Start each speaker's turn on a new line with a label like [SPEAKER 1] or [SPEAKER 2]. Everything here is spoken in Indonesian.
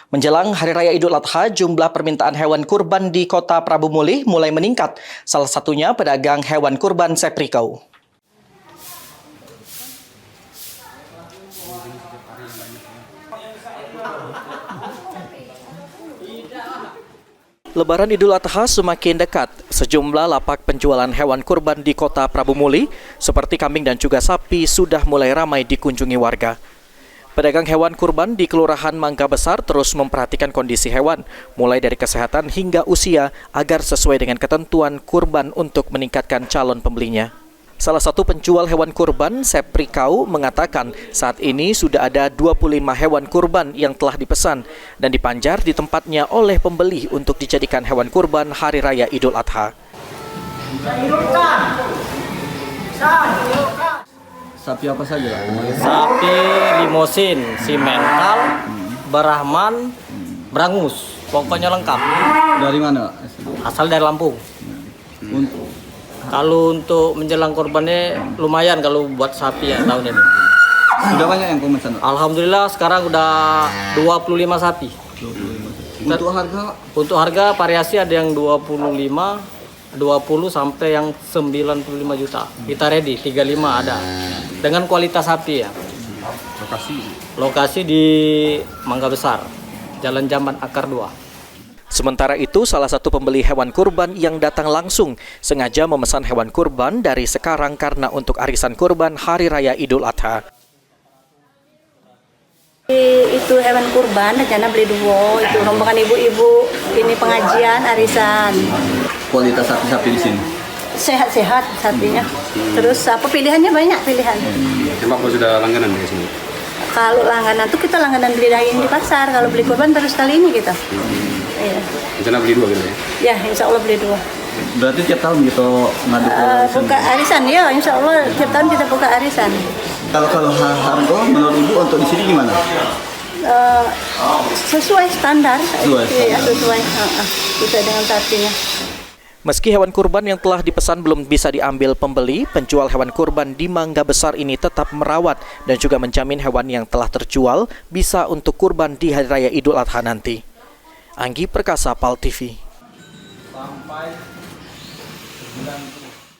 [SPEAKER 1] Menjelang Hari Raya Idul Adha, jumlah permintaan hewan kurban di Kota Prabu Muli mulai meningkat. Salah satunya pedagang hewan kurban Seprikau. Lebaran Idul Adha semakin dekat. Sejumlah lapak penjualan hewan kurban di Kota Prabu Muli, seperti kambing dan juga sapi, sudah mulai ramai dikunjungi warga. Pedagang hewan kurban di Kelurahan Mangga Besar terus memperhatikan kondisi hewan, mulai dari kesehatan hingga usia, agar sesuai dengan ketentuan kurban untuk meningkatkan calon pembelinya. Salah satu penjual hewan kurban, Seprikau, mengatakan saat ini sudah ada 25 hewan kurban yang telah dipesan dan dipanjar di tempatnya oleh pembeli untuk dijadikan hewan kurban Hari Raya Idul Adha.
[SPEAKER 2] Sapi apa saja?
[SPEAKER 3] Sapi limosin, simental, Brahman, Brangus, pokoknya lengkap.
[SPEAKER 2] Dari mana?
[SPEAKER 3] Asal dari Lampung. Kalau untuk menjelang korbannya lumayan kalau buat sapi ya tahun ini.
[SPEAKER 2] Sudah banyak yang pemesan?
[SPEAKER 3] Alhamdulillah sekarang udah 25 sapi.
[SPEAKER 2] 25. Untuk
[SPEAKER 3] harga variasi ada yang 25, 20 sampai yang 95 juta. Kita ready 35 ada. Dengan kualitas sapi ya. Lokasi di Mangga Besar, Jalan Jamban Akar 2.
[SPEAKER 1] Sementara itu, salah satu pembeli hewan kurban yang datang langsung sengaja memesan hewan kurban dari sekarang karena untuk arisan kurban Hari Raya Idul Adha.
[SPEAKER 4] Itu hewan kurban, rencana beli dua. Itu rombongan ibu-ibu ini pengajian arisan.
[SPEAKER 2] kualitas sapi-sapi di sini?
[SPEAKER 4] Sehat-sehat sapinya. Terus apa pilihannya banyak pilihan.
[SPEAKER 5] Emang sudah langganan di sini?
[SPEAKER 4] Kalau langganan tuh kita langganan beli daging di pasar. Kalau beli kurban terus kali ini kita. Iya.
[SPEAKER 5] Rencana beli 2 gitu ya?
[SPEAKER 4] Ya, insya Allah beli 2.
[SPEAKER 2] Berarti tiap tahun gitu ngadu
[SPEAKER 4] Buka arisan ya, insya Allah tiap tahun kita buka arisan.
[SPEAKER 2] Kalau harga menurut Ibu untuk di sini gimana?
[SPEAKER 4] Sesuai standar.
[SPEAKER 2] Sesuai.
[SPEAKER 4] Iya, sesuai. Sesuai dengan sapinya.
[SPEAKER 1] Meski hewan kurban yang telah dipesan belum bisa diambil pembeli, penjual hewan kurban di Mangga Besar ini tetap merawat dan juga menjamin hewan yang telah terjual bisa untuk kurban di Hari Raya Idul Adha nanti. Anggi Perkasa, PAL TV.